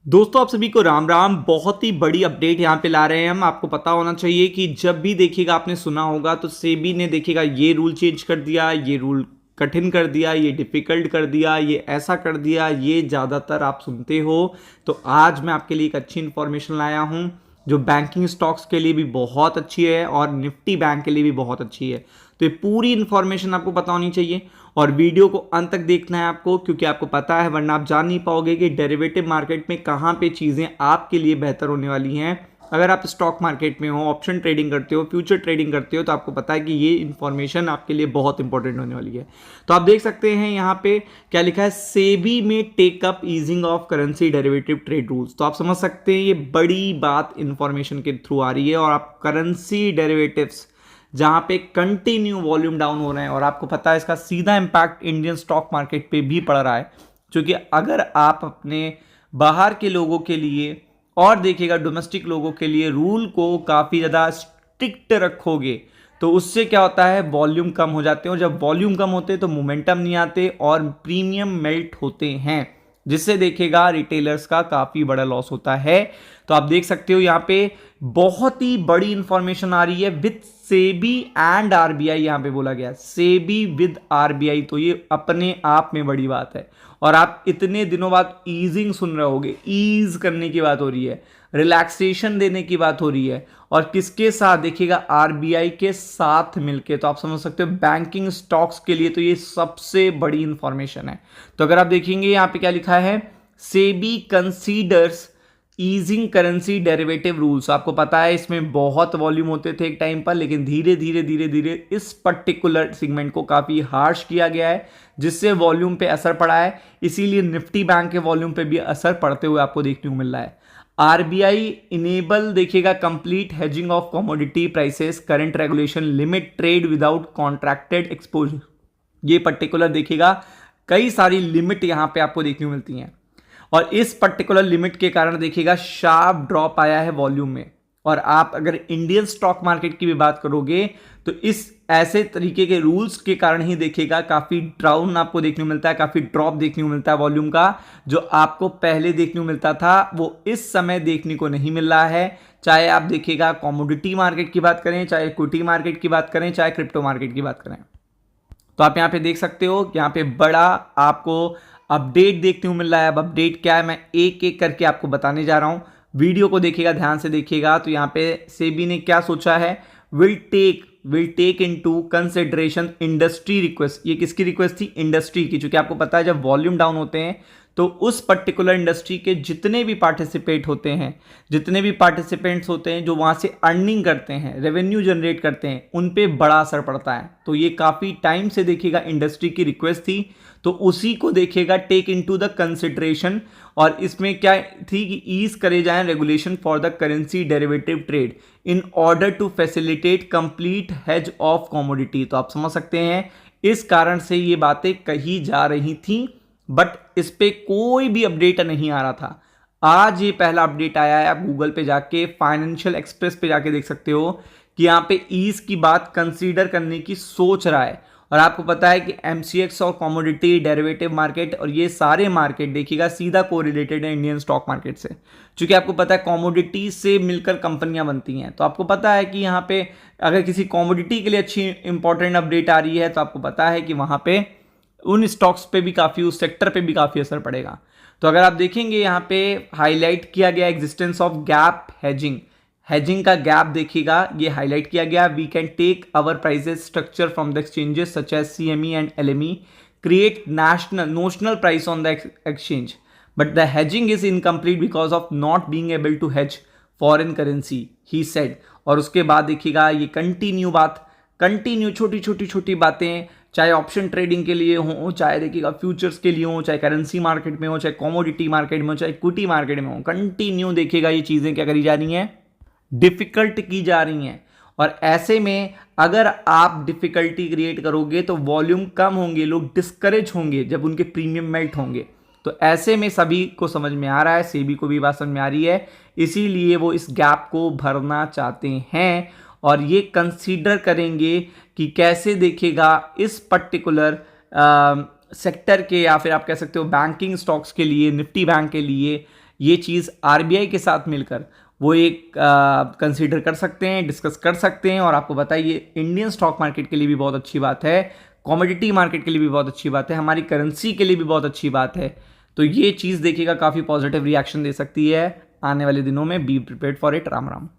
दोस्तों आप सभी को राम राम। बहुत ही बड़ी अपडेट यहाँ पे ला रहे हैं हम। आपको पता होना चाहिए कि जब भी देखिएगा, आपने सुना होगा तो सेबी ने देखिएगा ये रूल चेंज कर दिया, ये रूल कठिन कर दिया, ये डिफिकल्ट कर दिया, ये ऐसा कर दिया, ये ज़्यादातर आप सुनते हो। तो आज मैं आपके लिए एक अच्छी इन्फॉर्मेशन लाया हूँ जो बैंकिंग स्टॉक्स के लिए भी बहुत अच्छी है और निफ्टी बैंक के लिए भी बहुत अच्छी है। तो ये पूरी इन्फॉर्मेशन आपको पता होनी चाहिए और वीडियो को अंत तक देखना है आपको, क्योंकि आपको पता है, वरना आप जान नहीं पाओगे कि डेरिवेटिव मार्केट में कहाँ पे चीज़ें आपके लिए बेहतर होने वाली हैं। अगर आप स्टॉक मार्केट में हो, ऑप्शन ट्रेडिंग करते हो, फ्यूचर ट्रेडिंग करते हो, तो आपको पता है कि ये इन्फॉर्मेशन आपके लिए बहुत इंपॉर्टेंट होने वाली है। तो आप देख सकते हैं यहाँ पे क्या लिखा है, सेबी में take up easing of currency derivative trade rules. तो आप समझ सकते हैं ये बड़ी बात इंफॉर्मेशन के थ्रू आ रही है। और आप करेंसी डेरिवेटिव्स जहां पे कंटिन्यू वॉल्यूम डाउन हो रहे हैं, और आपको पता है इसका सीधा इंपैक्ट इंडियन स्टॉक मार्केट पे भी पड़ रहा है, क्योंकि अगर आप अपने बाहर के लोगों के लिए और देखिएगा डोमेस्टिक लोगों के लिए रूल को काफ़ी ज़्यादा स्ट्रिक्ट रखोगे तो उससे क्या होता है, वॉल्यूम कम हो जाते हैं, और जब वॉल्यूम कम होते हैं तो मोमेंटम नहीं आते और प्रीमियम मेल्ट होते हैं, जिससे देखिएगा रिटेलर्स का काफ़ी बड़ा लॉस होता है। तो आप देख सकते हो यहाँ पे बहुत ही बड़ी इंफॉर्मेशन आ रही है विद सेबी एंड आरबीआई। यहाँ पे बोला गया सेबी विद आरबीआई, तो ये अपने आप में बड़ी बात है। और आप इतने दिनों बाद ईजिंग सुन रहे होगे, ईज करने की बात हो रही है, रिलैक्सेशन देने की बात हो रही है, और किसके साथ देखिएगा, आरबीआई के साथ मिलके। तो आप समझ सकते हो बैंकिंग स्टॉक्स के लिए तो ये सबसे बड़ी इंफॉर्मेशन है। तो अगर आप देखेंगे यहाँ पे क्या लिखा है, SEBI considers easing currency derivative rules. आपको पता है इसमें बहुत वॉल्यूम होते थे एक टाइम पर, लेकिन धीरे धीरे धीरे धीरे इस पर्टिकुलर सेगमेंट को काफ़ी हार्श किया गया है, जिससे वॉल्यूम पे असर पड़ा है। इसीलिए निफ्टी बैंक के वॉल्यूम पे भी असर पड़ते हुए आपको देखने को मिल रहा है। आरबीआई इनेबल देखिएगा complete hedging of commodity prices, current regulation limit trade without contracted exposure. ये पर्टिकुलर देखिएगा कई सारी लिमिट यहां पे आपको देखने को मिलती हैं, और इस पर्टिकुलर लिमिट के कारण देखिएगा शार्प ड्रॉप आया है वॉल्यूम में। और आप अगर इंडियन स्टॉक मार्केट की भी बात करोगे तो इस ऐसे तरीके के रूल्स के कारण ही देखिएगा काफ़ी डाउन आपको देखने को मिलता है, काफ़ी ड्रॉप देखने को मिलता है वॉल्यूम का। जो आपको पहले देखने को मिलता था वो इस समय देखने को नहीं मिल रहा है। चाहे आप देखिएगा कमोडिटी मार्केट की बात करें, चाहे इक्विटी मार्केट की बात करें, चाहे क्रिप्टो मार्केट की बात करें। तो आप यहाँ पे देख सकते हो, यहाँ पे बड़ा आपको अपडेट देखने को मिल रहा है। अब अपडेट क्या है मैं एक एक करके आपको बताने जा रहा हूँ। वीडियो को देखिएगा, ध्यान से देखिएगा। तो यहाँ पे सेबी ने क्या सोचा है, will take into consideration industry request. ये किसकी रिक्वेस्ट थी, इंडस्ट्री की, क्योंकि आपको पता है जब वॉल्यूम डाउन होते हैं तो उस पर्टिकुलर इंडस्ट्री के जितने भी पार्टिसिपेट होते हैं, जितने भी पार्टिसिपेंट्स होते हैं जो वहाँ से अर्निंग करते हैं, रेवेन्यू जनरेट करते हैं, उन पे बड़ा असर पड़ता है। तो ये काफ़ी टाइम से देखिएगा इंडस्ट्री की रिक्वेस्ट थी, तो उसी को देखिएगा टेक इनटू द कंसिडरेशन। और इसमें क्या थी कि ईज करे जाएं regulation for the currency derivative trade in order to facilitate complete hedge of commodity. तो आप समझ सकते हैं इस कारण से ये बातें कही जा रही थी, बट इस पे कोई भी अपडेट नहीं आ रहा था। आज ये पहला अपडेट आया है। आप गूगल पे जाके फाइनेंशियल एक्सप्रेस पे जाके देख सकते हो कि यहाँ पे ईज की बात कंसीडर करने की सोच रहा है। और आपको पता है कि एमसीएक्स और कमोडिटी डेरिवेटिव मार्केट और ये सारे मार्केट देखिएगा सीधा कोरिलेटेड है इंडियन स्टॉक मार्केट से, क्योंकि आपको पता है कमोडिटी से मिलकर कंपनियां बनती हैं। तो आपको पता है कि यहाँ पे अगर किसी कमोडिटी के लिए अच्छी इंपॉर्टेंट अपडेट आ रही है तो आपको पता है कि वहाँ पे उन स्टॉक्स पे भी काफ़ी, उस सेक्टर पे भी काफ़ी असर पड़ेगा। तो अगर आप देखेंगे यहाँ पे हाईलाइट किया गया existence of gap hedging, hedging का गैप देखिएगा ये हाईलाइट किया गया। We can take our prices structure from the exchanges such as CME and LME, create notional price on the exchange, but the hedging is incomplete because of not being able to hedge foreign currency, he said. और उसके बाद देखिएगा ये continue छोटी छोटी छोटी बातें, चाहे ऑप्शन ट्रेडिंग के लिए हो, चाहे देखिएगा फ्यूचर्स के लिए हो, चाहे करेंसी मार्केट में हो, चाहे कमोडिटी मार्केट में हो, चाहे इक्विटी मार्केट में हो, कंटिन्यू देखिएगा ये चीज़ें क्या करी जा रही हैं, डिफिकल्ट की जा रही हैं। और ऐसे में अगर आप डिफिकल्टी क्रिएट करोगे तो वॉल्यूम कम होंगे, लोग डिस्करेज होंगे जब उनके प्रीमियम मेल्ट होंगे। तो ऐसे में सभी को समझ में आ रहा है, सेबी को भी बात समझ में आ रही है, इसीलिए वो इस गैप को भरना चाहते हैं और ये कंसीडर करेंगे कि कैसे देखिएगा इस पर्टिकुलर सेक्टर के, या फिर आप कह सकते हो बैंकिंग स्टॉक्स के लिए, निफ्टी बैंक के लिए ये चीज़ आरबीआई के साथ मिलकर वो एक कंसीडर कर सकते हैं, डिस्कस कर सकते हैं। और आपको बताइए इंडियन स्टॉक मार्केट के लिए भी बहुत अच्छी बात है, कमोडिटी मार्केट के लिए भी बहुत अच्छी बात है, हमारी करेंसी के लिए भी बहुत अच्छी बात है। तो ये चीज़ देखिएगा काफ़ी पॉजिटिव रिएक्शन दे सकती है आने वाले दिनों में। Be prepared for it. Ram Ram.